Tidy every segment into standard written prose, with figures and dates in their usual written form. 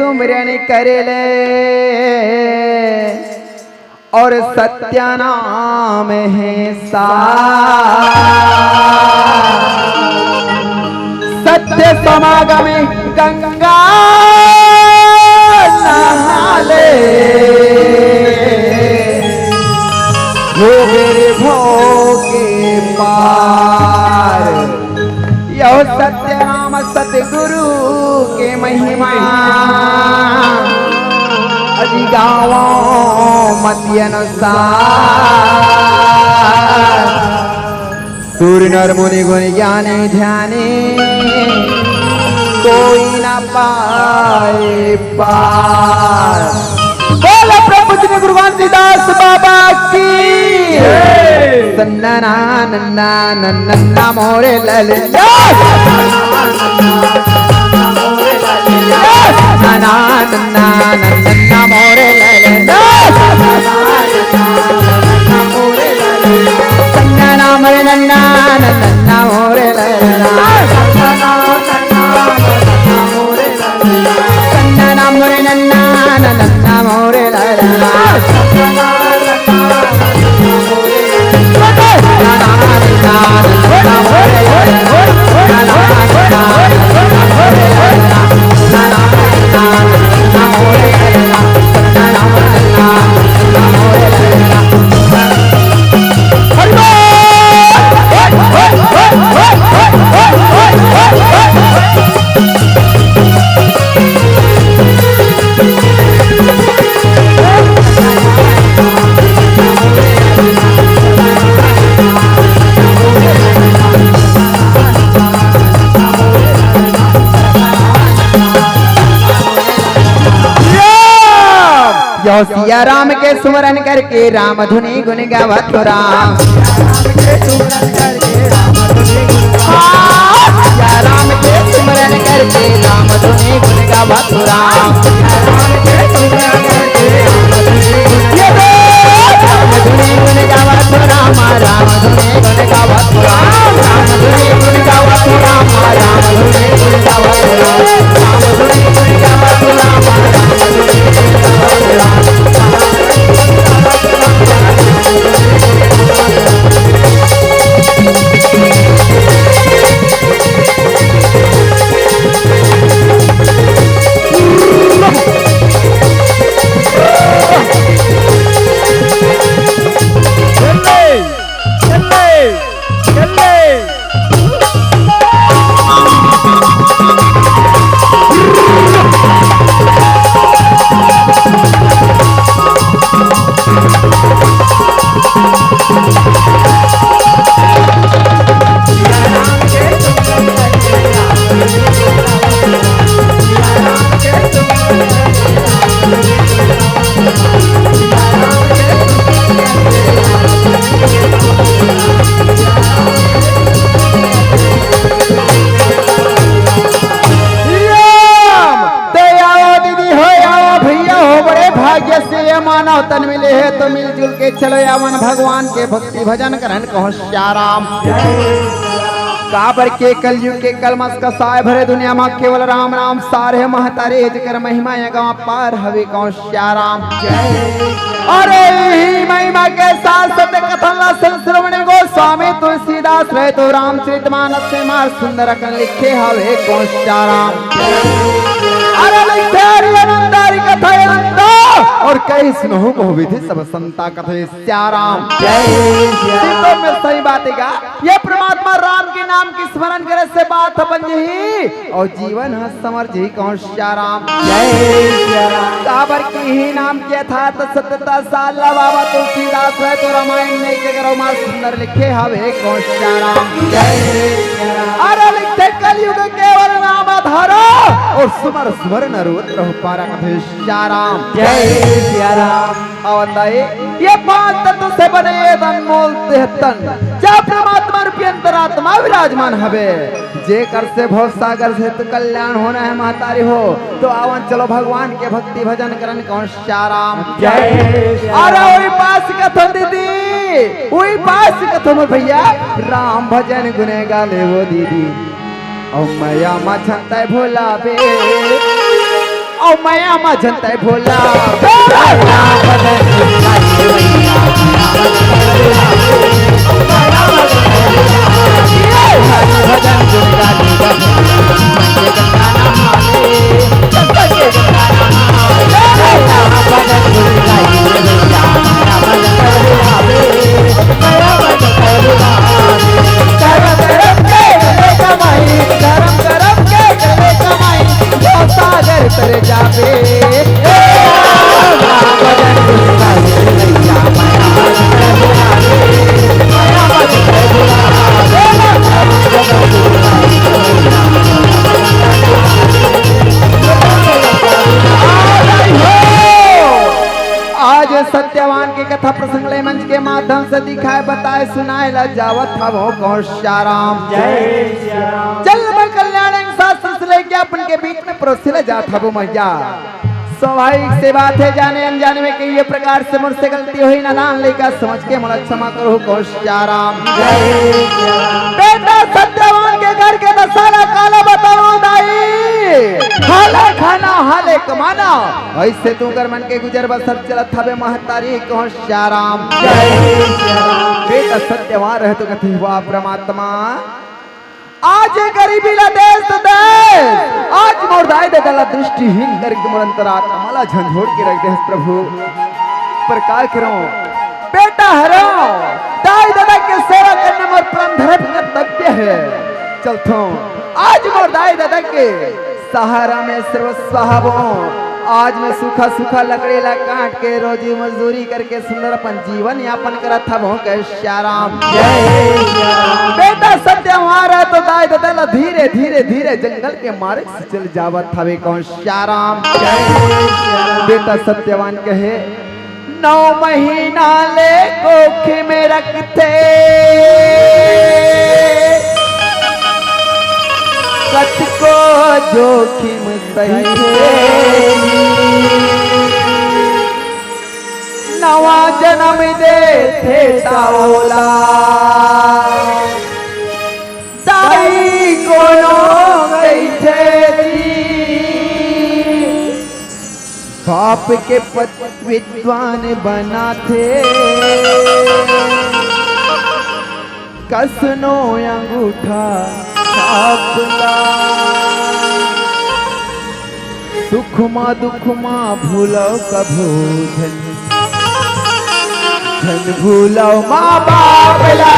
सुमिरन कर ले और सत्य नाम है सत्य समागम गंगा नहाले हो मेरे भोगे पार। यह सत्य नाम सतगुरु के महिमा अजी गावो मति अनुसार। सूर्य नर मुनि गुण ज्ञानी ध्यानी कोई न पाए पार। बोलो प्रभु जी गुरु गोविंददास बाबा की सन्ना नन्ना नन्ना मोरे ललिता नन्ना नन्ना मोरे ललिता सन्ना नाम नन्ना नन्ना मोरे ललिता सन्ना नाम नन्ना नन्ना मोरे ललिता सिया राम के सुमरन करके राम धुनि गुण गावत राम। सिया राम के सुमरन करके राम धुनि गुण गावत राम। राम धुनि गुण गावत राम राम धुनि गुण गावत राम। राम धुनि गुण गावत राम राम धुनि गुण गावत राम। राम धुनि गुण गावत राम राम धुनि गुण गावत राम। मानव तन मिले है तो मिलजुल के चलो यावन भगवान के भक्ति भजन करन कहो श्याराम। काबर के कलयुग के कलमस का साय भरे दुनिया में केवल राम नाम सारे महतारे जकर महिमा यगा पार हवे कहो श्याराम। अरे ही महिमा के साथ सत्य कथन श्रवण गोस्वामी तुलसीदास रहे तो रामचरितमानस से मार सुंदर कन लिखे हवे कहो श्याराम। अरे लिखे हरिनंदारी कथा और कई सुनहु बहु विधि सब संता कथे श्याराम। जय में सही बात है ये परमात्मा राम के नाम की स्मरण करे से बात बन ही और जीवन है समर जी कहो श्याराम। काबर की ही नाम किया था तो सत्यता साल बाबा तुलसीदास है तो रामायण में के करो मार सुंदर लिखे हवे कहो श्याराम। अरे लिखे कलयुग केवल नाम धरो और सुमर स्मरण रोत रहो पारा कथे श्याराम। जय श्याराम। और ये पांच तत्व से बने अनमोल देहतन जब परमात्मा रूपी अंतरात्मा विराजमान हवे जे कर से भव सागर से तो कल्याण होना है महतारी हो तो आवन चलो भगवान के भक्ति भजन करन कौन श्याराम। जय। अरे वही पास कथो दीदी वही पास कथो मोर भैया राम भजन गुने गाले वो दीदी और मैया मछंता भोला बे और माया मा जनता भोला सागर तर जावे आज सत्यवान की कथा प्रसंग ले मंच के माध्यम से दिखाए बताए सुनाए ला जावत था वो कौन श्याराम जल में कल्याण सिलसिले के अपन के बीच में परोसिला जात था वो मैया स्वाभाविक से बात है जाने अनजाने में कि ये प्रकार से मुझसे गलती हुई ना नान लेकर समझ के मला क्षमा करो कौन श्याराम बेटा सत्यवान के घर के दसारा काला बताओ दाई हाले खाना हाले कमाना ऐसे तू कर मन के गुजर बसर चलत हवे महतारी कौन श्याराम बेटा सत्यवान रह तो कथी हुआ परमात्मा आज गरीबी ला देश देश आज मोरदाई दे गला दृष्टिहीन करके मोरंतर आत्मा मला झंझोड़ के रख दे प्रभु पर काय करो बेटा हरो दाई दादा के सेवा करने मोर प्राण धर्म कर्तव्य है चलतो आज मोरदाई दादा के सहारा में सर्वस्व आज मैं सूखा सूखा लकड़ी ला काट के रोजी मजदूरी करके सुंदर अपन जीवन यापन करत था वो कह श्याराम बेटा सत्य हमारा तो दाई दादा धीरे धीरे धीरे जंगल के मार्ग से चल जावत था वे कौन श्याराम बेटा सत्यवान कहे 9 महीना ले कोखे में रखते कट को जोखिम सही नवा जन्म दे थे ताओला दाई कोनो गई थे बाप के विद्वान बना थे कसनो अंगूठा सुखमा दुखमा भूलो कभू धन भूलो माँ बाप ला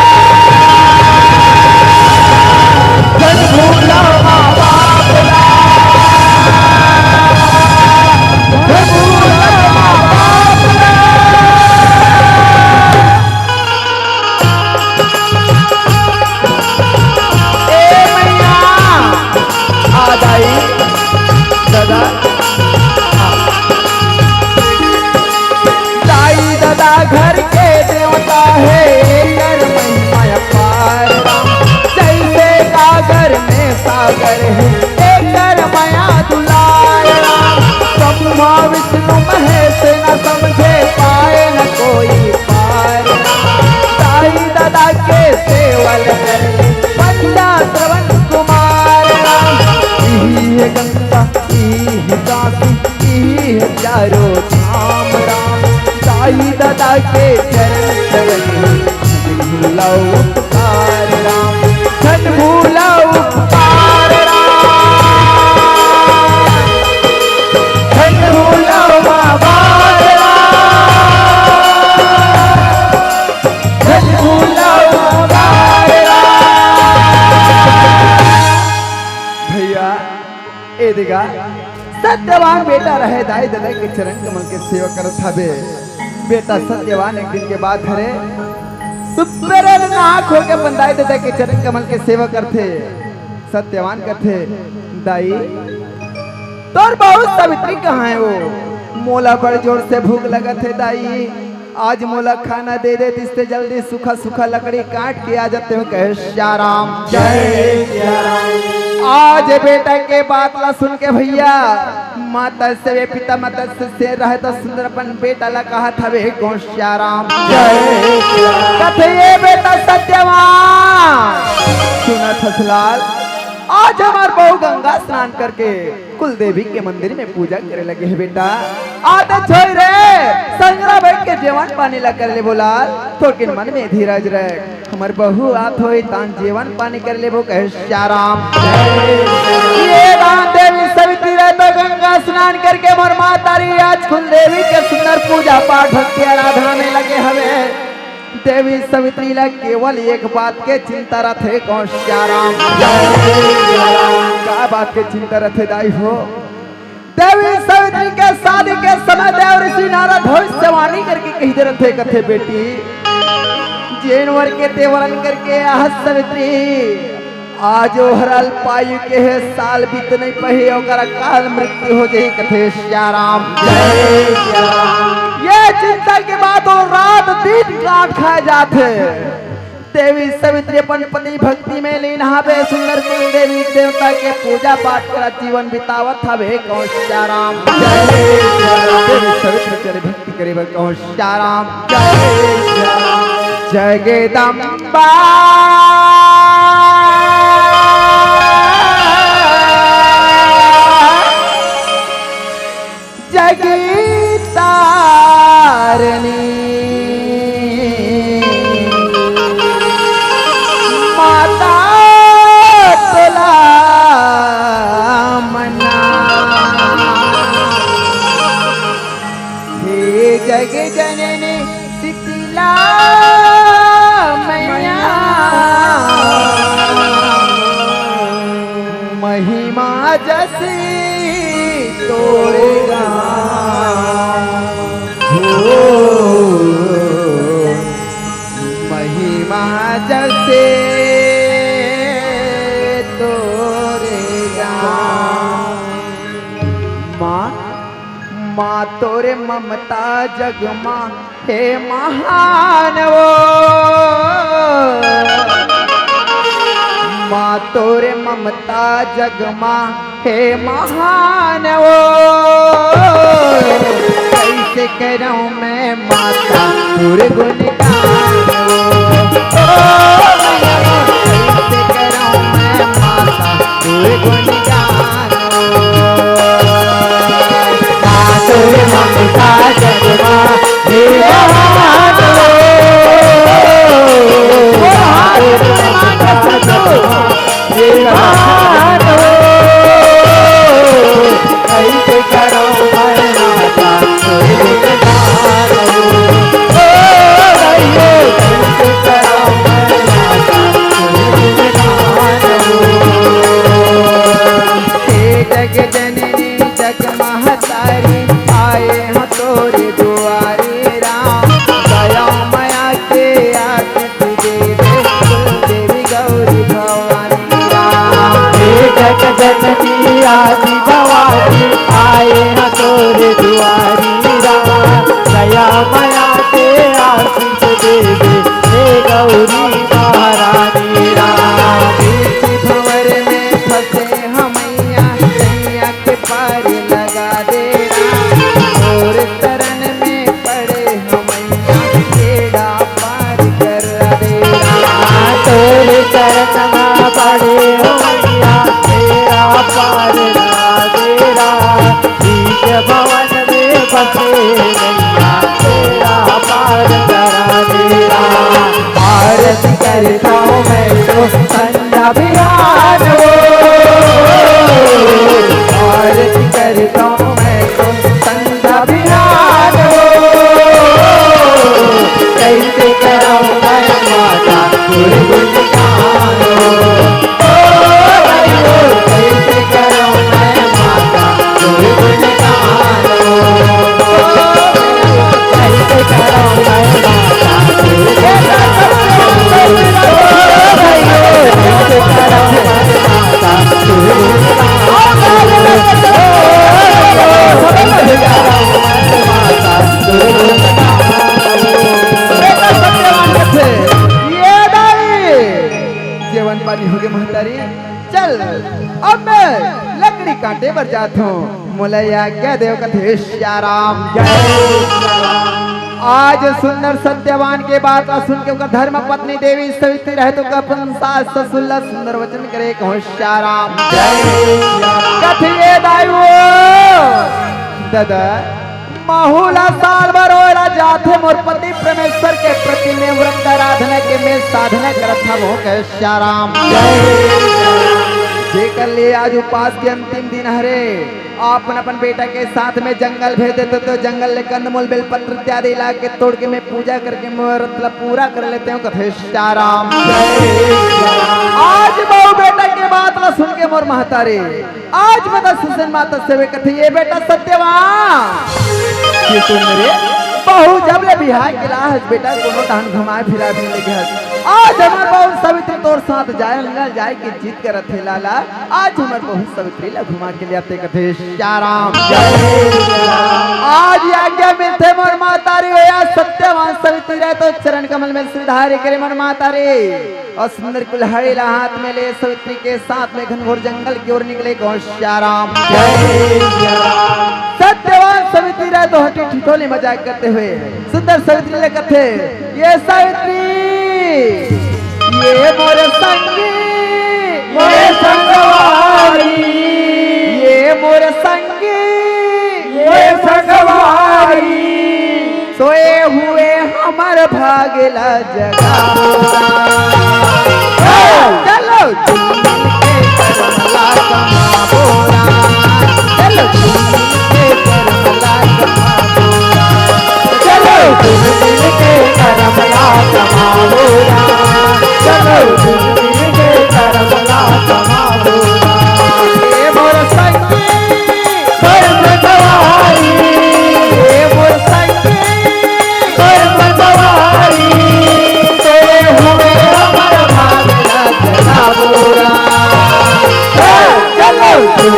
धन भूलो माँ बाप ला धन भूलो माँ बाप ला दादा दाई दादा घर के देवता है कर महिमा अपार जैसे सागर में सागर है कर माया दुलार ब्रह्मा विष्णु महेश न समझे पाए न कोई पार दाई दादा के सेवल कर बंदा श्रवण कुमार है गंगा चारो धाम राम साई दादा के चरण भूला उपकार राम धन भूला उपकार राम धन भूला बाबार धन भूला बाबार भैया ए दिगा सत्यवान बेटा रहे दाई दादा के चरण कमल के सेवा करत हबे बेटा सत्यवान एक दिन के बाद हरे सुबेरे नाक हो के बंदाई दादा के चरण कमल के सेवा करते सत्यवान करते दाई तोर बहुत सावित्री कहाँ है वो मोला बड़ जोर से भूख लगत है दाई आज मोला खाना दे दे इससे जल्दी सूखा सूखा लकड़ी काट के आ जाते हो कहे श्याराम जय श्याराम आज बेटा के बात ला सुन के भैया माता से पिता माता से रहे तो सुंदरपन बेटा ला कहा था वे कौन श्याराम जय श्याराम कथे ये बेटा सत्यवान सुना थसलाल आज हमार बहू गंगा स्नान करके कुल देवी के मंदिर में पूजा करे लगे है बेटा। आते छोड़ रे संगरा बैठ के जेवन पानी ला कर ले बोला तो किन मन में धीरज रहे हमार बहू आत होई तान जेवन पानी कर ले वो कहे श्याराम। ये दान देवी सवित्री रहे तो गंगा स्नान करके मोर मातारी आज कुल देवी के सुंदर पूजा पाठ भक्ति आराधना में लगे हमें। देवी सवित्री ला केवल एक बात के चिंता रथे कौन श्याराम। क्या बात के चिंता रथे दाई हो। देवी सवित्री के शादी के समय देव ऋषि नारद भविष्यवाणी करके कही दे रथे कथे बेटी जेनवर के तेवरन करके आह सवित्री आज हरल पायु के है साल बीत नहीं पही ओकर काल मृत्यु हो जाई कथे श्याराम। जय श्याराम। ये चिंता के बाद और रात दिन काट खाए जाते देवी सवित्री अपन पति भक्ति में लीन हवे सुंदर कुल देवी देवता के पूजा पाठ कर जीवन बितावत हवे कौन श्याराम। जय श्याराम। देवी सवित्री चले भक्ति करे कौन श्याराम। जय श्याराम। जगदम्बा जगतारनी माता तुला मना हे जग जननी शीतला मैया महिमा जसी तोरेगा महिमा जैसे तोरेगा माँ तोरे ममता जगमा हे महान वो माँ तोरे ममता जगमा हे महान वो कैसे करूं मैं माता तुर गुणगान कैसे करूं मैं माता तुर गुणगान तोरे ममता जगमा हे महान हे महान कैसे करो मैं माता कैसे करो मैं माता हे जग जननी जग महतारी आए हो तोरे दुआरे राम दया माया के आशीष दे देवी गौरी भवानी राम। हे जग जननी आदि भवानी आए न तोरे दुआरी राम दया माया के आशीष दे दे हे गौरी महारानी राम। भंवर में फंसे हमैया नैया के पार लगा दे राम और शरण में पड़े हमैया बेड़ा पार कर दे राम तोरे चरण में पड़े हमैया बेड़ा पार लगा दे राम। भवन में फंसे नैया बेड़ा पार करा दे राम। आरती करता हूँ मैं तो संध्या बिहान हो आरती करता हूँ मैं तो संध्या बिहान हो कैसे कराऊँ मैं माता तुर गुणगान कैसे कराऊँ मैं माता तुर गुणगान कैसे कराऊँ मैं माता तुर जीवन पानी हो गए महतारी चल अब मैं लकड़ी कांटे पर जाता हूँ मोलैया क्या देव कथे श्याराम। जय श्याराम। आज सुंदर सत्यवान के बात सुन के धर्म पत्नी देवी सवित्री रहे तो अपन सास ससुर सुंदर वचन करे होशियाराम कथिए दायु दादा माहूला साल भर होरा जाथे मोर पति परमेश्वर के प्रति में व्रत आराधना के में साधना करत हम हो होशियाराम जेकर लिए आज उपास के अंतिम दिन हरे अपन अपन बेटा के साथ में जंगल भेज देते तो जंगल ले कंदमूल बेलपत्र इत्यादि ला के तोड़ के मैं पूजा करके मतलब पूरा कर लेते हूँ कथेश्याराम आज बहु बेटा के बात ला सुन के मोर महतारे आज बता सुसन माता से कथे ये बेटा सत्यवान बहु जब ले बिहार के लाहज बेटा कोनो टान घुमाए फिरा भी ले गया आज हमर बहु सवित्री तोर साथ जाए लंगल जाए के जीत कर रथे लाला आज हमर बहु सवित्री ला घुमा के लियाते कथे श्याराम आज आज्ञा मिलते मोर माता रे या सत्यवान सवित्री रहे तो चरण कमल में सिधारे करे मोर माता रे और सुंदर कुल्हाड़ी ला हाथ में ले सवित्री के साथ में घनघोर जंगल की ओर निकले श्याराम सत्यवान सवित्री रहे तो हटी ठिठोली मजाक करते हुए सुंदर सवित्री ले कथे ये सवित्री ये मोर संगी मोरे संगवारी ये मोर संगी ये संगवारी सोए हुए हमार भागला जगा चलो के करमला कमाबोरा चलो के करमला कमाबोरा चलो के करमला कमाबोरा चलो के करमला कमाबोरा ये मोर संगी मोर संगवारी ये मोर संगी मोर संगवारी सोए हुए हमर भागला जगाबोरा चलो के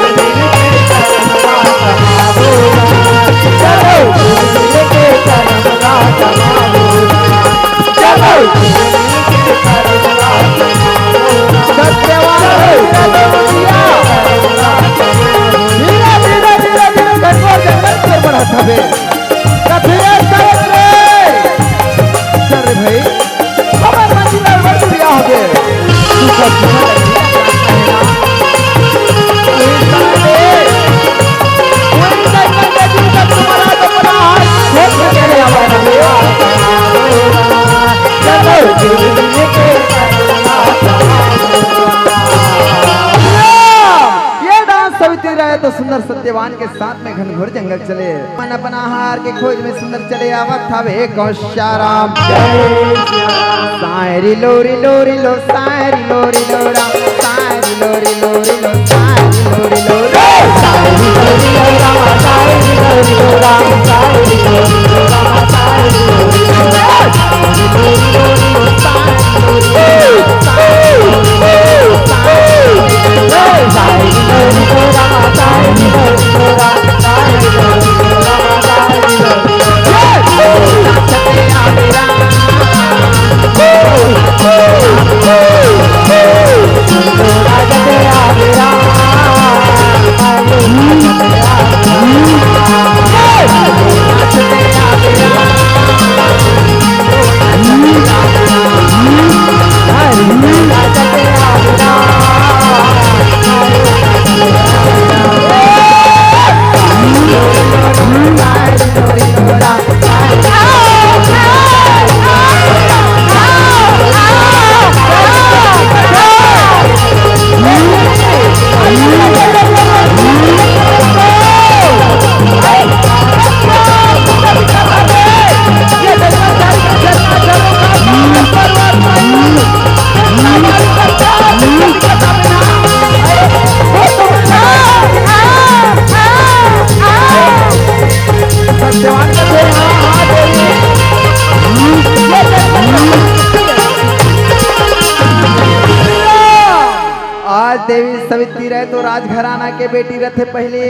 करमला कमाबोरा चलो के करमला कमाबोरा चलो तो सुंदर सत्यवान के साथ में घनघोर जंगल चले मन अपना आहार के खोज में सुंदर चले आवत हवे गौशाराम सायरी लोरी लोरी लो सायरी लोरी लोरा सायरी लोरी लोरी लो सायरी लोरी लोरा सायरी लोरी लोरा सायरी लोरी लोरा सायरी लोरी लोरा सायरी लोरी लोरा सायरी लोरी लोरी सायरी लोरी लोरा सायरी लोरी लोरा सायरी लोरी लोरा सायरी लोरी देवी सवित्री रहे तो राजघराना के बेटी रथे पहले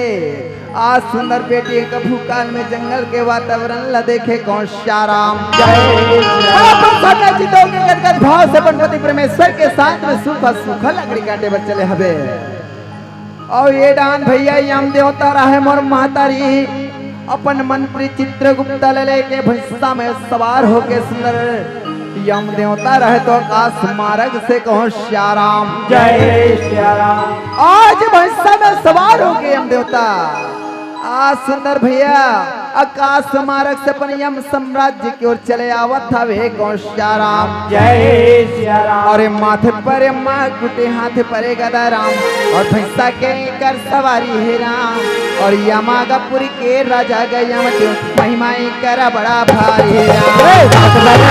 आज सुंदर बेटी कभू काल में जंगल के वातावरण ला देखे गौशाराम भाव से गणपति परमेश्वर के साथ में सूखा सूखा लकड़ी काटे पर चले हवे और ये डान भैया यम देवता रहे मोर महतारी अपन मंत्री चित्रगुप्त लेके भैंसा में सवार होके सुंदर यम देवता रहे तो आकाश मार्ग से कहो श्याराम जय श्याराम। आज भैंसा में सवार होके यम देवता आज सुंदर भैया आकाश मार्ग से अपन यम साम्राज्य की ओर चले आवत था वे कहो श्याराम जय श्याराम। और माथे पर मुकुटे हाथ पर गदा राम और भैंसा के कर सवारी है राम और यमागापुरी के राजा गयम महिमाएं करा बड़ा भारी है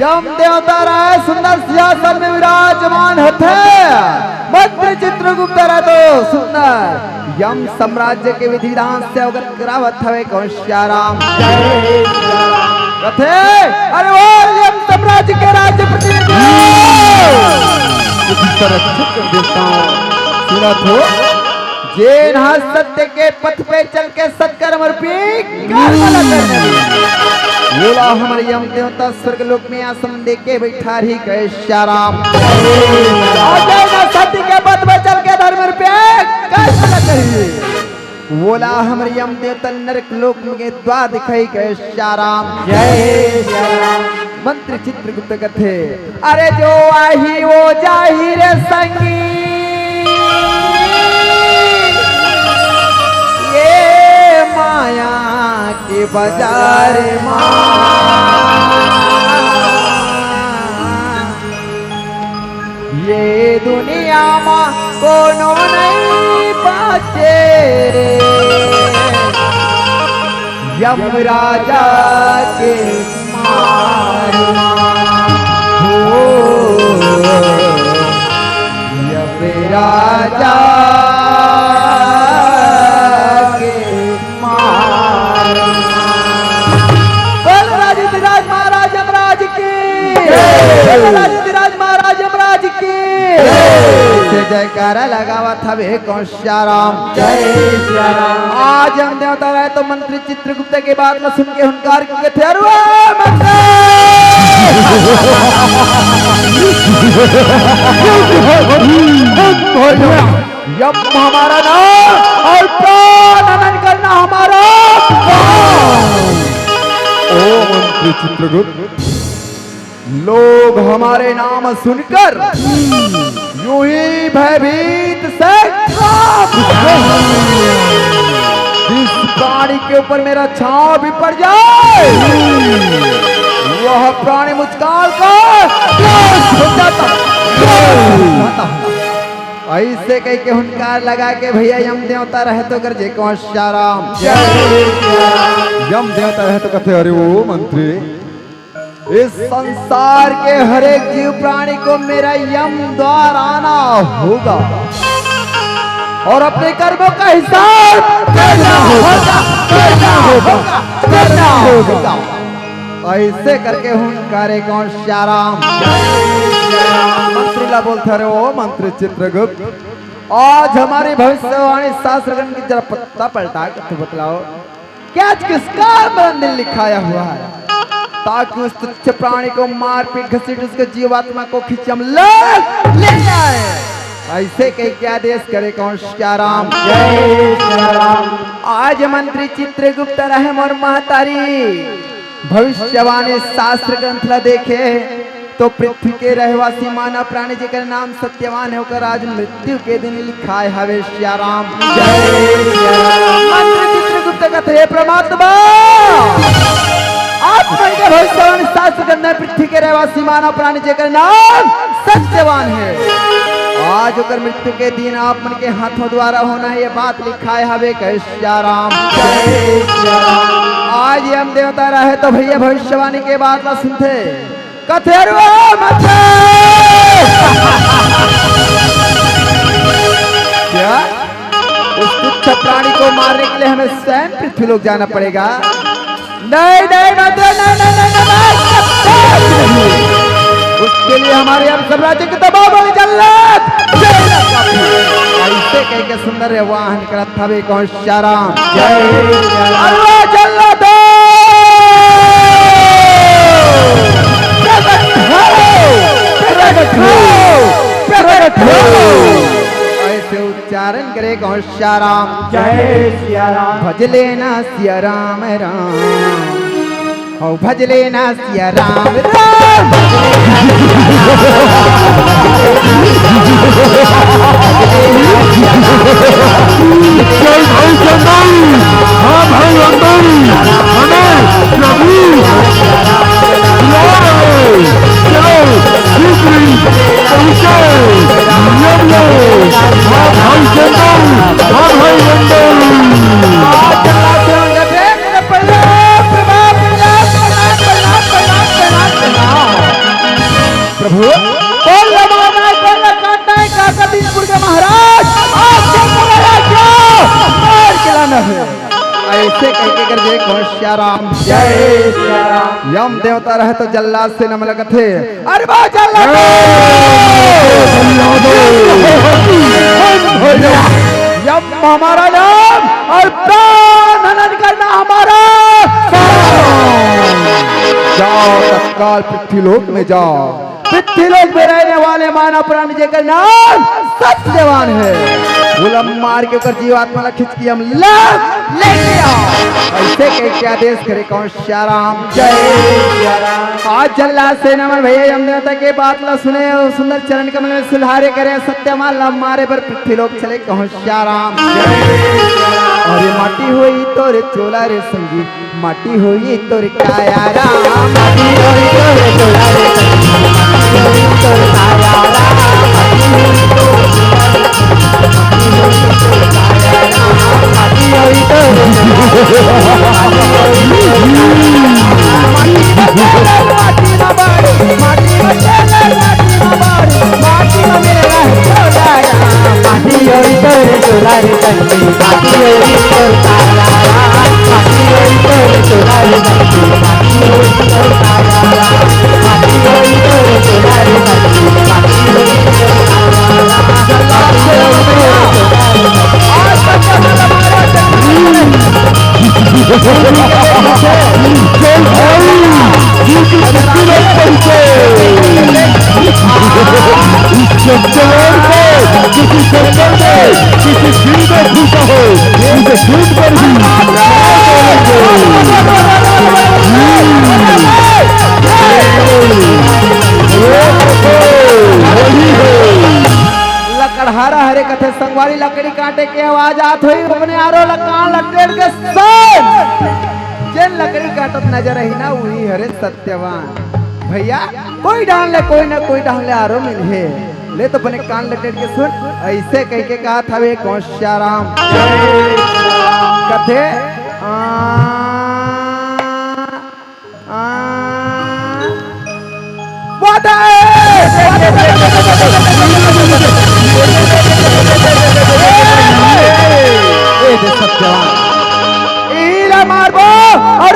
यम देवता राय सुंदर सिंहासन में विराजमान होते मंत्री चित्रगुप्त राय तो सुंदर यम साम्राज्य के विधि विधान से अवगत करावत हवे कहो श्याराम जय श्याराम। कथे अरे वो यम साम्राज्य के राज्य प्रतिनिधि सुनत हो जेन सत्य के पथ पे चल के सत्कर्म बोला हमारे यम देवता स्वर्ग लोक में आसन दे के बैठा ही कहे श्याराम सत्य के पथ पे चल के धर्म बोला हमारे यम देवता नरक लोक में द्वार दिखाई कहे श्याराम जय श्याराम। मंत्री चित्रगुप्त कथे अरे जो आही वो जाही रे संगी ये माया के बाजार ये दुनिया में कोनो नहीं बाचे यम राजा के हो यम राजा महाराज की जयकारा लगावा था वे कौन श्याराम जय श्याराम। आज हम देवता रहे तो मंत्री चित्रगुप्त के बात में सुन के हुनकार के थे यम हमारा नाम और प्राण करना हमारा ओ मंत्री चित्रगुप्त लोग हमारे नाम सुनकर यूं ही भयभीत से जिस प्राणी के ऊपर मेरा छांव भी पड़ जाए वह प्राणी मुझकाल ऐसे कह के हुनकार लगा के भैया यम देवता रहे तो कर जे कौन श्याराम यम देवता रहे तो कहते अरे वो मंत्री इस संसार के हर एक जीव प्राणी को मेरा यम द्वार आना होगा और अपने कर्मों का हिसाब करना होगा ऐसे करके हुनकारे कौन श्याराम मंत्री ला बोलते रहे ओ मंत्री चित्रगुप्त आज हमारी भविष्यवाणी शास्त्रगण की जरा पत्ता पलटा कर तो बतलाओ क्या किसका मरण लिखाया हुआ है ताकि उस तुच्छ प्राणी को मार पीट घसीट उसके जीवात्मा को खींचम ले जाए ऐसे कई क्या आदेश करे कौन श्याराम जय श्याराम। आज मंत्री चित्रगुप्त रहम और महतारी भविष्यवाणी शास्त्र ग्रंथ ला देखे तो पृथ्वी के रहवासी मानव प्राणी जेकर नाम सत्यवान है ओकर आज मृत्यु के दिन लिखाए हवे श्या राम। मंत्र चित्रगुप्त कथे परमात्मा आप मन के भविष्यवाणी शास्त्र के अंदर पृथ्वी के रहवासी मानव प्राणी जेकर नाम सत्यवान है आज ओकर मृत्यु के दिन आप मन के हाथों द्वारा होना है ये बात लिखाए हवे कहे श्या राम। आज ये हम देवता रहे तो भैया भविष्यवाणी के बात ला सुनते कथेरुआ मत क्या उस तुच्छ प्राणी को मारने के लिए हमें स्वयं पृथ्वी लोक जाना पड़ेगा? नहीं नहीं मत नहीं, उसके लिए हमारे अब सब राज्य के दबाव वाली जल्लाद ऐसे कह के सुंदर है वाहन करत हवे कौन श्या राम। अल्लाह जल्लाद ऐसे उच्चारण करे कौन श्या राम। जय सिया राम। भजले ना सिया राम राम हो भजले ना सिया राम राम। जय भाई चंदन, हाँ भाई अंदर, हमें प्रभु चलो दूसरी पहुंचे यम लो, हाँ भाई चंदन, हाँ भाई प्रभु कौन लगाना है कौन काटना है काका दीनपुर के महाराज आपके मार खिलाना है ऐसे कह के कर दे कौन श्या राम। जय सिया राम। यम देवता रहे तो जल्लाद से नम लगत है। अरे वाह जल्लाद यम हमारा नाम और प्राण हनन करना हमारा। जाओ तत्काल पृथ्वी लोक में जाओ। पृथ्वी लोक में रहने वाले मानव प्राणी जेकर नाम सत्यवान है गुलम मार के ऊपर जीवात्मा ला खिंच के हम लेके आओ ऐसे कह के आदेश करे कौन श्या राम। जय सिया राम। आज जल्लाद से नमन भैया हम देवता के बात ला सुने और सुंदर चरण कमल में सुधारे करे सत्यवान ला मारे पर पृथ्वी लोक चले कौन श्या राम। अरे माटी हुई तोरे चोला रे संगी माटी हुई तोरे काया राम। माटी हुई तोरे चोला रे संगी तोरे काया राम। माटी हुई तोरे लकड़हारा हरे कथे संगवारी लकड़ी काटे के आवाज आत हुई अपने आरो लकान लटेड़ के सन जिन लकड़ी काटत नजर ही ना वही हरे सत्यवान। भैया कोई डाल ले कोई ना कोई डाल ले आरो मिले ले तो बने कान लटेड़ के सुन ऐसे कह के कहा था वे कौन श्या राम। कथे मारबो और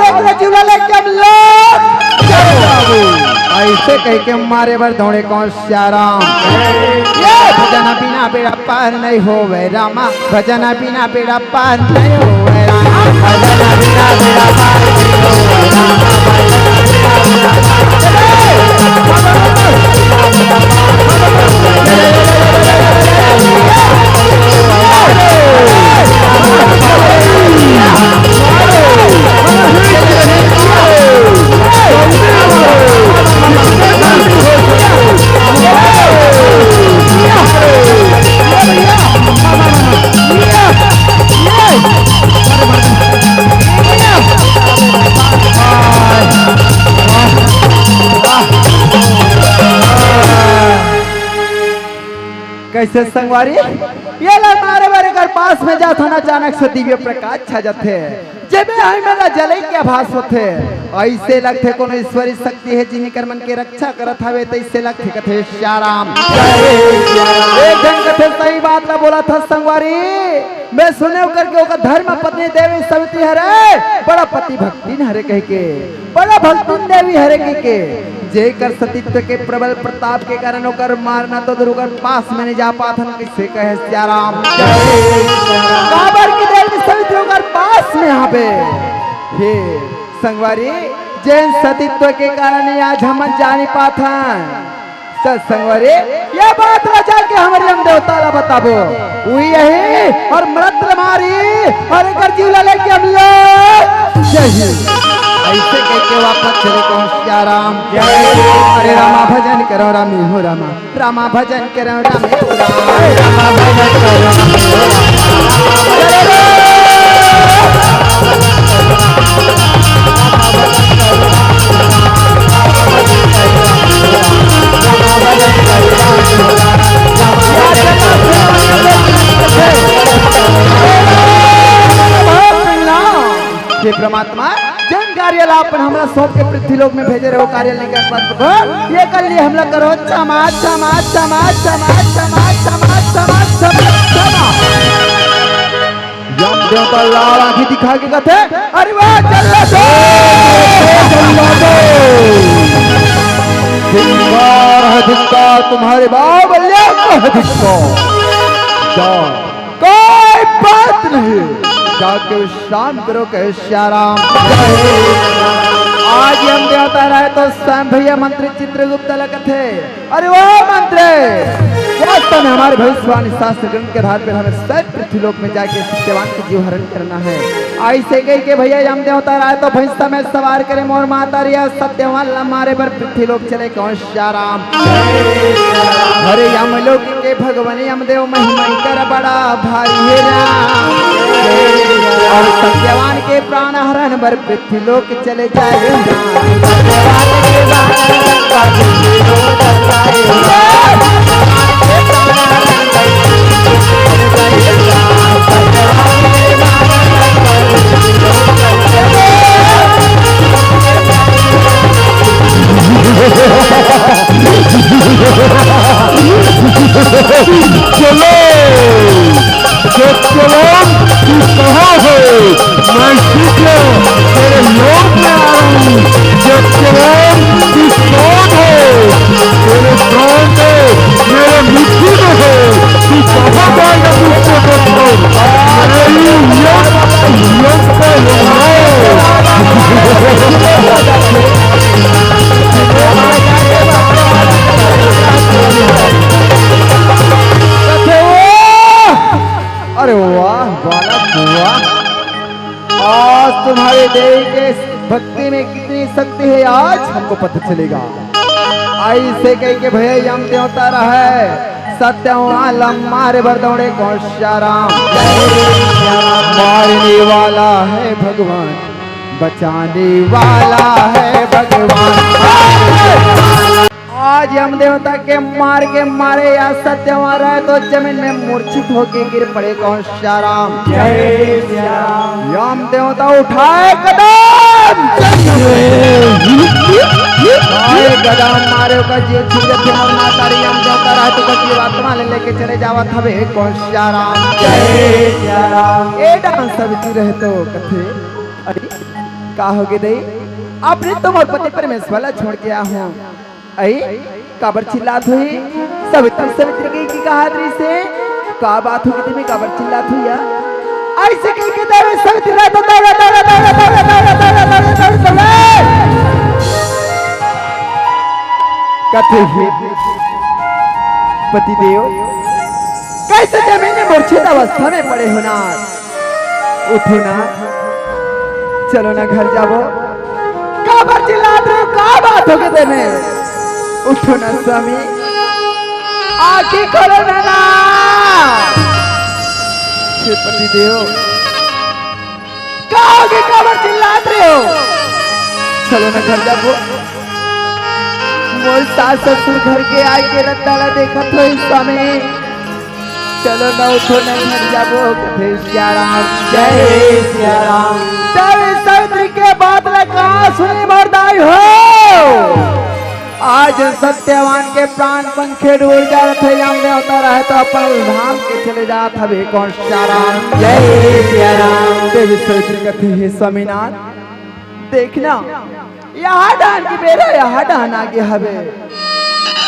ऐसे कह के मारे बर दौड़े कौन श्या राम। भजन बिना बेड़ा पार नहीं होवे रामा भजन बिना बेड़ा पार नहीं होवे रामा भजन बिना बेड़ा पार नहीं होवे रामा कैसे संगवारी ये ला मारे बारे कर पास में जात होना अचानक से दिव्य प्रकाश छा जाते जब आई मेरा जले के आभास होते ऐसे लगते कोनो ईश्वरी शक्ति है जिन्हीं कर मन के रक्षा करत हवे तैसे लगते कथे श्याराम एक दिन कथे सही बात ला बोला था संगवारी मैं सुने करके ओका धर्म पत्नी देवी सवित्री हरे बड़ा पति भक्ति हरे कह के बड़ा भक्ति देवी हरे कह के जे कर सतीत्व के प्रबल प्रताप के कारण ओकर मारना तो दुर्गर पास में नहीं जा पाथन किसे कहे श्याराम काबर की देवी सवित्री ओकर पास में यहाँ पे हे संगवारी जैन सतीत्व के कारण आज हम जानी पाथन संगवारी ये बात रचा के हमारे हम देवता ला बताबो वही यही और मृत मारी और एक जीवला लेके हम लोग जय ऐसे कह के वापस चले कहो श्याराम अरे रामा भजन करो रामी हो रामा रामा भजन करो रामी हो रामा भजन करो परमात्मा जन कार्य लापन हमरा सौंप के पृथ्वी लोक में भेजे रहो कार्य नहीं कर पाते ये कर लिए हमला करो समाज समाज समाज समाज समाज समाज समाज समाज यम देवता लाल आंखें दिखा के कहते अरे वाह चल धिक्कार तुम्हारे बाबल्या को धिक्कार कोई बात नहीं जाके शाम करो कहे श्याराम आज हम देवता रहे तो स्वयं भैया मंत्री चित्रगुप्त लगत है अरे वो मंत्री वास्तव में हमारे भविष्यवाणी शास्त्र ग्रंथ के आधार पर हमें सब पृथ्वी लोक में जाके सत्यवान का जीव हरण करना है ऐसे कह के भैया हम देवता रहे तो भैंसा में सवार करे मोर माता रिया सत्यवान हमारे पर पृथ्वी लोक चले कौन श्याराम अरे यम लोक के भगवान यम देव महिमा कर बड़ा भारी है राम और सत्यवान के प्राण हरण बर पृथ्वी लोक चले जाए चलो सत्यवान तू कहाँ है मैं शीघ्र तेरे लोक में आ रहा हूँ सत्यवान तू कौन है तेरे प्राण में मेरे मिट्टी में है तू कहाँ जाएगा मुझसे देखो मेरी यम पे अरे वाह बाला बुआ आज तुम्हारे देवी के भक्ति में कितनी शक्ति है आज हमको पता चलेगा ऐसे कह के भैया यम देवता रहा है सत्यवान मारे बरदौड़े कौन श्याराम मारने वाला है भगवान बचाने वाला है भगवान आज हम देवता के मारे या सत्यवान रहे तो जमीन में मूर्छित होके गिर पड़े कौन श्याराम यम देवता उठाए कदम कदम मारे का जीव छूट जाते और माता रे यम देवता रहे तो कभी आत्मा ले लेके चले जावा थवे कौन श्याराम ए डांस सवित्री रहे तो कथे अरे का होगे दे आपने तो मोर पति परमेश्वर छोड़ के आ हूं आई काबर चिल्लात हुई सवित्री सवित्री की कहानी से का बात हुई तुम्हें काबर चिल्लात हुई या ऐसे कह के देवी सवित्री रा तो कथे ही पति देव कैसे जमीन में मूर्छित अवस्था में पड़े हो ना उठो ना चलो ना घर जाओ काबर चिल्लात रहे का बात हो गए तेने उठो ना स्वामी आंखें खोलो ना पति देव कहोगे काबर चिल्लात रहे हो चलो ना घर जाओ मोर सास ससुर घर के आए के रत्ताला देखा तो स्वामी चलो ना उठो नहीं घर जाबो कथे सिया राम जय सिया राम देवी सवित्री के बात में कहा सुनी बरदाई हो आज सत्यवान के प्राण पंखे डूर जा रहे यम देवता रहे तो अपन धाम के चले जात हवे कौन सिया राम जय सिया राम देवी सवित्री कथे हे स्वामीनाथ देखना यहाँ डान की बेरा यहाँ डान आगे हवे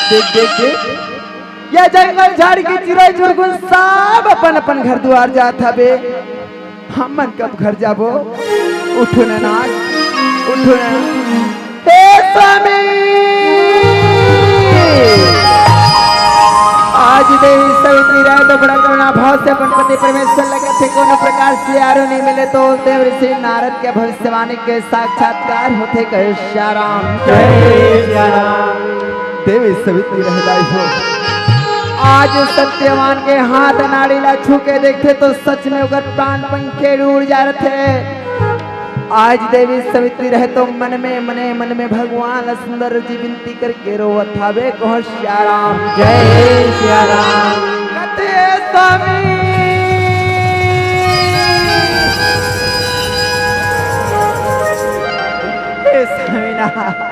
देख देख देख यह जंगल झाड़ की चिड़ै चुरगुन सब अपन अपन घर द्वार जात हवे हमन कब घर जाबो उठो न नाथ उठो न हे स्वामी आज देवी सवित्री रहे तो बड़ा करुणा भाव से अपन पति परमेश्वर लगे थे कोनो प्रकार से यारो नहीं मिले तो देव ऋषि नारद के भविष्यवाणी के साक्षात्कार होते कहे सिया राम जय सिया राम देवी सवित्री रहलाई हो आज सत्यवान के हाथ नाड़ीला छू के देखे तो सच में उगर प्राण पंखे उड़ जा रहे थे आज देवी सवित्री रहे तो मन में भगवान सुंदर जी विनती करके रोवत हवे कहो सिया राम जय सिया राम कथे स्वामी हे स्वामीनाथ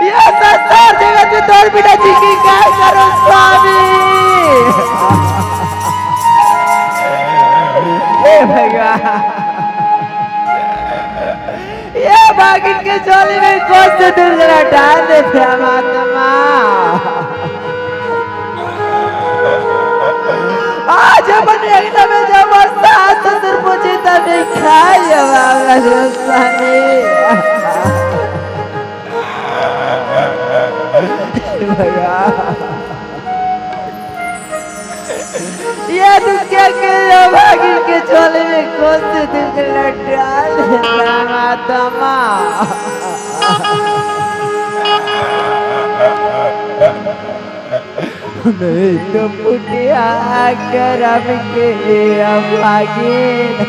ये संसार जगत में तोड़ बिना जी की क्या करो स्वामी हे भगवान ये बागिन के चोली में कौन से दुर्जरा डाल दे परमात्मा आज अपन अगला में जब सास ससुर पूछे तब खाई बाबा स्वामी ये दुनिया के भागिन के चोले में कौन से दुर्गला डाल परमात्मा नहीं तो पुटिया करम के भागिन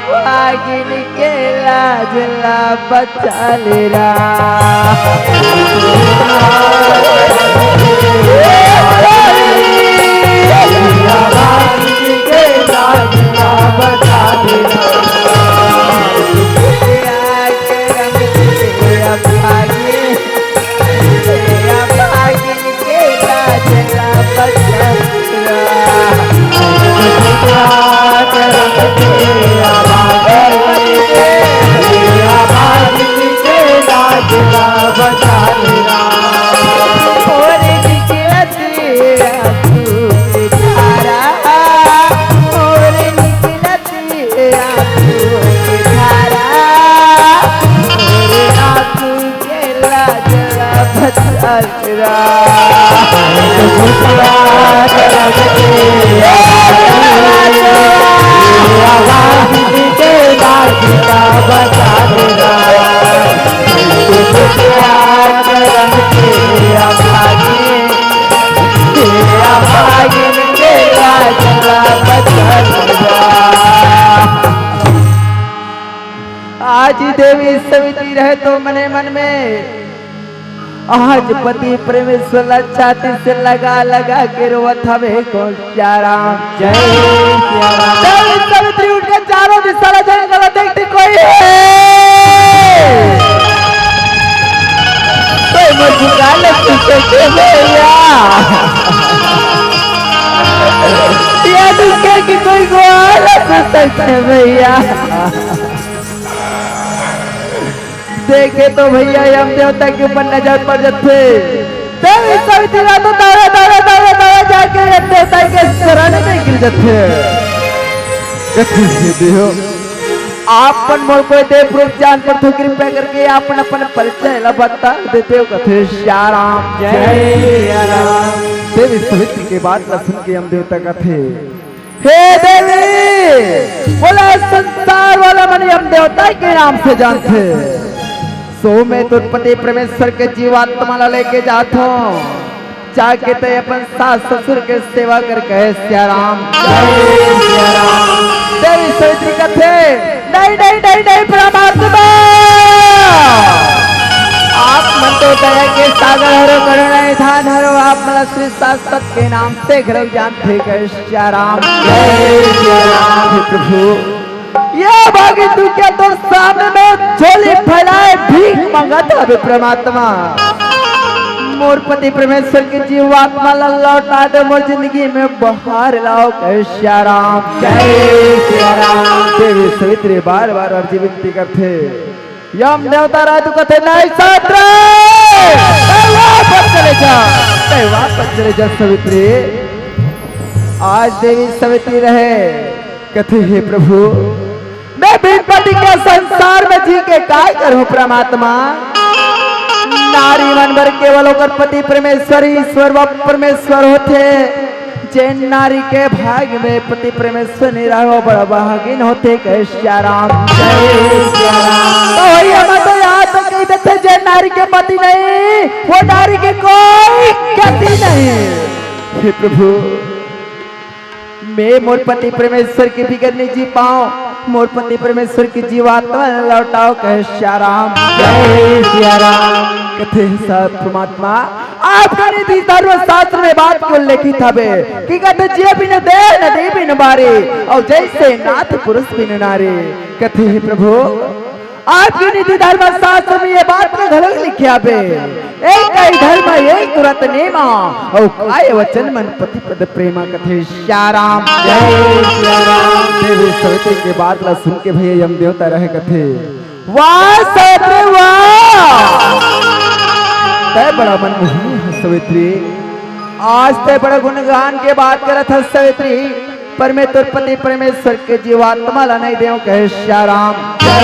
भागिन के लाजला बचा ले आज देवी सवित्री रहे तो मने मन में आज पति परमेश्वर छाती से लगा लगा के रोवत हवे को सिया राम जय सिया राम देवी सवित्री उठ के चारों दिशा जंगल देखती कोई है कोई मुझे लगती के भैया ये दुनिया की कोई गोल सकते भैया देखे तो भैया यम देवता के ऊपर नजर पड़ जाते देवी सवित्री तो दौड़े दौड़े दौड़े दौड़े जाके यम देवता के शरण में गिर जाते कथी से देहो आपन मोर कोई देव रूप जान पर तो कृपा करके आपन अपन परिचय ला बता देते हो कथे सिया राम जय सिया राम देवी सवित्री के बात ला सुन के यम देवता कथे हे देवी बोला संसार वाला मन यम देवता के नाम से जानते सो मैं तो पति परमेश्वर के जीवात्मा ला लेके जाता हूँ जाके ते अपन सास ससुर के सेवा कर कहे सिया राम देवी सवित्री कथे नहीं नहीं नहीं नहीं परमात्मा आप मन तो दया के सागर हरो करुणा निधान हरो आप मला श्री शाश्वत के नाम से घर जानते कर सिया राम। जय सिया राम। हे प्रभु ये भागी तू क्या तो सामने में झोली फैलाए भीख मांगता है परमात्मा। मोर पति परमेश्वर की जीवात्मा लौटा दे मोर जिंदगी में बहार लाओ कर सिया राम। जय सिया राम। देवी सवित्री बार बार अर्जी विनती करते यम देवता राजू कथे नहीं सात्र वापस चले जा वापस चले जा सवित्री। आज देवी सवित्री रहे कथे हे प्रभु मैं पति के संसार में जी के काय करूं परमात्मा। नारी मन भर केवल होकर पति परमेश्वर ईश्वर व परमेश्वर होते। जैन नारी के भाग में पति परमेश्वर निराहो बड़ा भागिन होते कह सिया राम। जय सिया राम। तो ये मत याद तो कही देते जैन नारी के पति नहीं वो नारी के कोई गति नहीं। हे प्रभु मैं मोर पति परमेश्वर के बिगड़ नहीं जी पाऊं मोर पति परमेश्वर की जीवात्मा लौटाओ कह सिया राम। जय सिया राम। कथे सब परमात्मा आपका निधि धर्म शास्त्र में बात को उल्लेखित हवे कि कहते जे बिन दे नदी बिन बारे और जैसे नाथ पुरुष बिन नारे। कथे हे प्रभु आपकी निधि धर्म शास्त्र में ये बात को घलक लिखे हवे एक ही धर्म एक तुरंत नेमा और काय वचन मन पति पद प्रेमा। कथे सिया राम। जय सिया राम। देवी सवित्री के बात ला सुन के भैया यम देवता रहे कथे वाह सवित्री वाह तय बड़ा मनमोहनी है सवित्री। आज तय बड़ा गुणगान के बात करत है सवित्री पर मैं तुर पति परमेश्वर के जीवात्मा ला नहीं देव कहे सिया राम। जय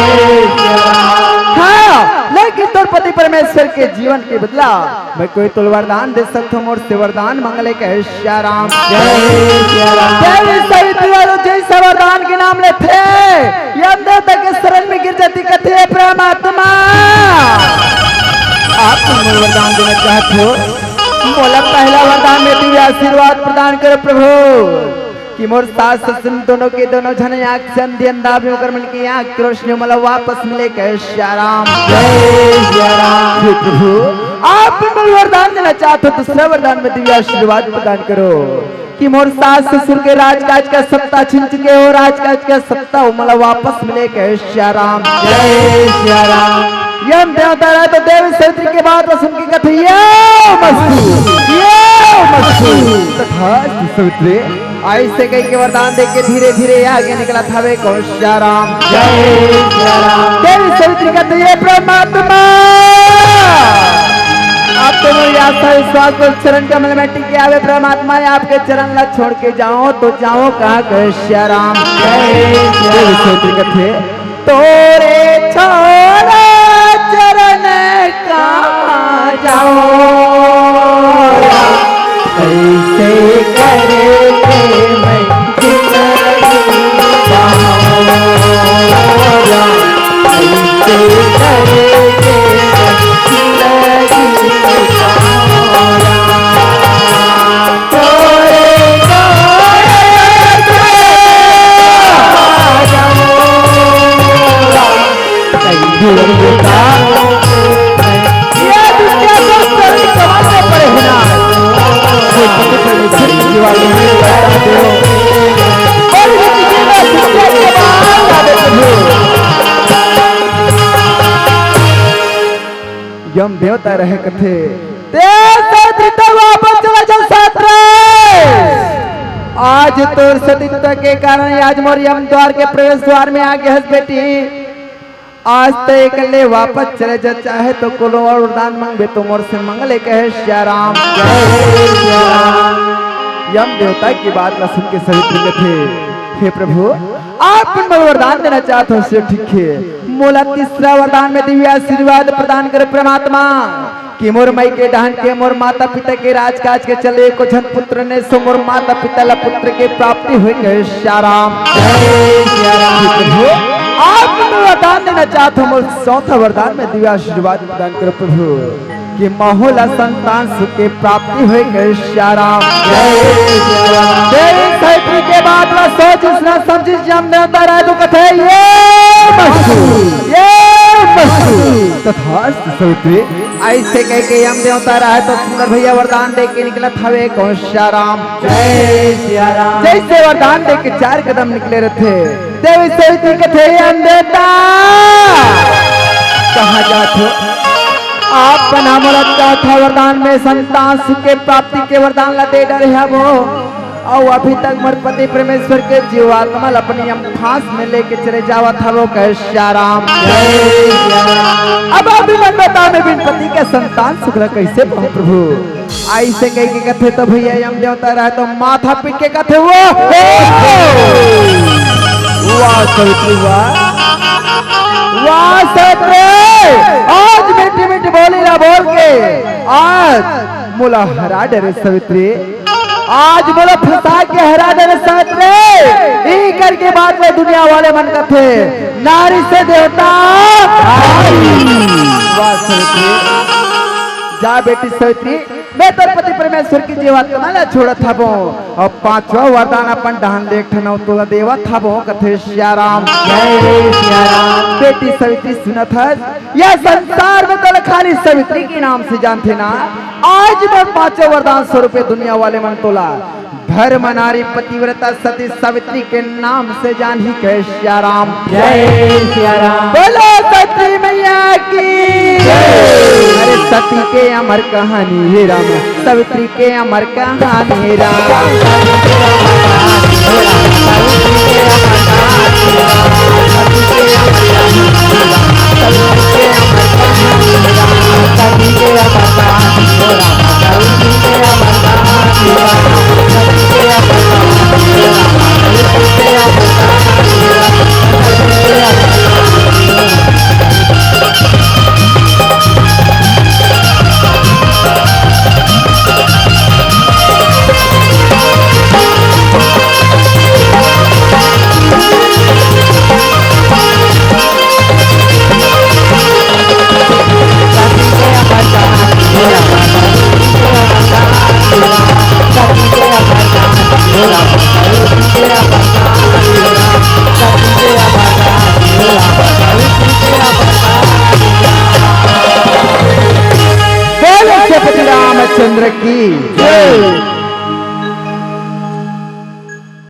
सिया राम। हाँ लेकिन तुर पति परमेश्वर के जीवन के बदला मैं कोई तुल वरदान दे सकता हूँ और से वरदान मंगले कहे सिया राम। जय सिया राम। देवी सवित्री वालों जैसे वरदान के नाम ले थे यम देवता के शरण में गिर जाती कथे परमात्मा। आप मुझे वरदान देना चाहते हो बोला पहला वरदान में दिव्य आशीर्वाद प्रदान करो प्रभु कि मोर सास ससुर दोनों के दोनों जन आंख से अंधी अंधा भी होकर मन की आंख की रोशनी मला वापस मिले कहे सिया राम। जय सिया राम। हे प्रभु आप मुझे वरदान देना चाहते हो दूसरा वरदान में दिव्य आशीर्वाद प्रदान करो कि मोर सास ससुर के राजकाज का सत्ता छिन चुके हो राजकाज का सत्ता मला वापस मिले कहे सिया राम। जय सिया राम। यम देवता रहा तो देवी सवित्री के बाद सुन के कथे तथा सवित्री ऐसे कई के वरदान दे के धीरे धीरे आगे निकला था वे कौन सिया राम। जय सिया राम। देवी सवित्री कहते ये परमात्मा आप तो मेरी आस्था विश्वास को चरण कमल में टिके आवे परमात्मा आपके चरण ला छोड़ के जाओ तो जाओ कहा कहे सिया राम। देवी सवित्री कहते तोरे छोरा चरण कहाँ जाओ कैसे करके मैं जिंदगी पाऊं कैसे करके मैं जिंदगी पाऊं तोरे यम देवता रहे कथे वापस चला जा सात्रे आज तोर सतीत्व के कारण आज मोर यम द्वार के प्रवेश द्वार में आगे हंस बेटी आज तो एकले वापस चले जा चाहे तो कोलो और वरदान मांगे तो मोर से मंगले कहे सिया राम। जय सिया राम। यम देवता की बात ला सुन के सवित्री के थे हे प्रभु आप मुझे वरदान देना चाहते हो से ठीक है मोला तीसरा वरदान में दिव्य आशीर्वाद प्रदान करे परमात्मा कि मोर मई के डाहन के मोर माता पिता के राजकाज के चले को जन पुत्र ने सो मोर माता पिता ला पुत्र के प्राप्ति हुई कहे सिया राम। जय सिया राम। आप मुझे वरदान देना चाहते हो मोर चौथा वरदान में दिव्य आशीर्वाद प्रदान करो प्रभु कि माहौला संतान सुख के प्राप्ति हुई कहे सिया राम। देवी सवित्री के बाद सोच उसना समझी जम देवता रहे तो कथे ये तथास्तु सवित्री। ऐसे कह के यम देवता रहा तो सुंदर भैया वरदान दे के निकला था वे कौन श्याराम। जय सिया राम जैसे वरदान दे के 4 कदम निकले रहे देवी सवित्री कथे यम देवता कहा जात आपका नाम रखा था वरदान में संतान सुख के प्राप्ति के वरदान ला दे डर है वो और अभी तक मर पति परमेश्वर के जीवात्मा अपनी हम फांस में लेके चले जावा था वो कह श्याराम। अब अभी मन बता में बिन पति के संतान सुख कैसे पाऊं प्रभु। ऐसे कह के कथे तो भैया यम देवता रहे तो माथा पीट के कथे वो वाह सवित्री वाह वाह सवित्री। आज मीठी मीठी बोली ना बोल के आज मुला हरा डरे सवित्री। आज बोला फंसा के हरा डरे सवित्री। ई करके बाद में दुनिया वाले मन कथे नारी से देवता। वाह सवित्री जा बेटी सवित्री मैं तो पति परमेश्वर की जीवात्मा ला छोड़ा था वो और 5वां वरदान अपन डान लेख ठनौ तो देवा था वो कथे श्याराम। जय सिया राम बेटी सवित्री सुनत है यह संसार में तो खाली सवित्री के नाम से जानते ना। आज मैं 5वां वरदान स्वरूप दुनिया वाले मन तोला धर्म नारी पतिव्रता सती सवित्री के नाम से जान ही कहे श्याराम। जय सिया राम बोलो सती मैया की अरे सती के अमर कहानी हे राम सवित्री के अमर कहानी हे राम। सती के अमर कहानी हो राम सती के अमर कहानी